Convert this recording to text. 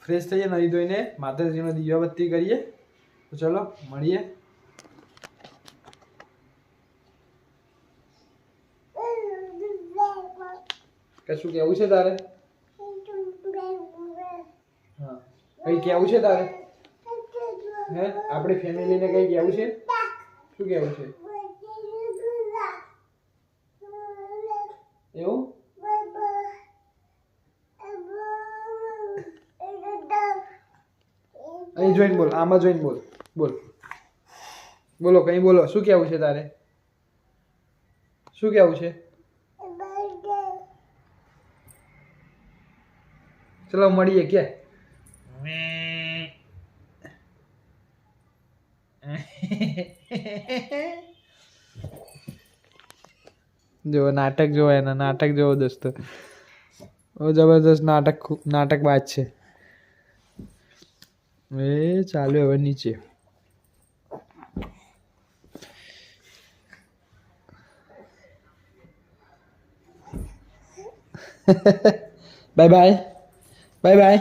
Fresh થઈએ, નહીં ધોઈને માતાજીનો દીવાબત્તી કરીએ. તો ચલો મળીએ. કશું કેવું છે તારે? હા, કઈ કેવું છે તારે? હે, આપણી ફેમિલીને કઈ કેવું છે? શું કેવું છે? એવું અહીં જોઈને બોલ, આમાં જોઈને બોલ. બોલ, બોલો, કઈ બોલો. શું કેવું છે તારે? શું કેવું છે? ચલો મળીએ. કે જો નાટક જોવો, એના નાટક જોવો દોસ્તો. જબરદસ્ત નાટક બાજ છે. એ ચાલુ હવે નીચે. Bye bye, bye bye.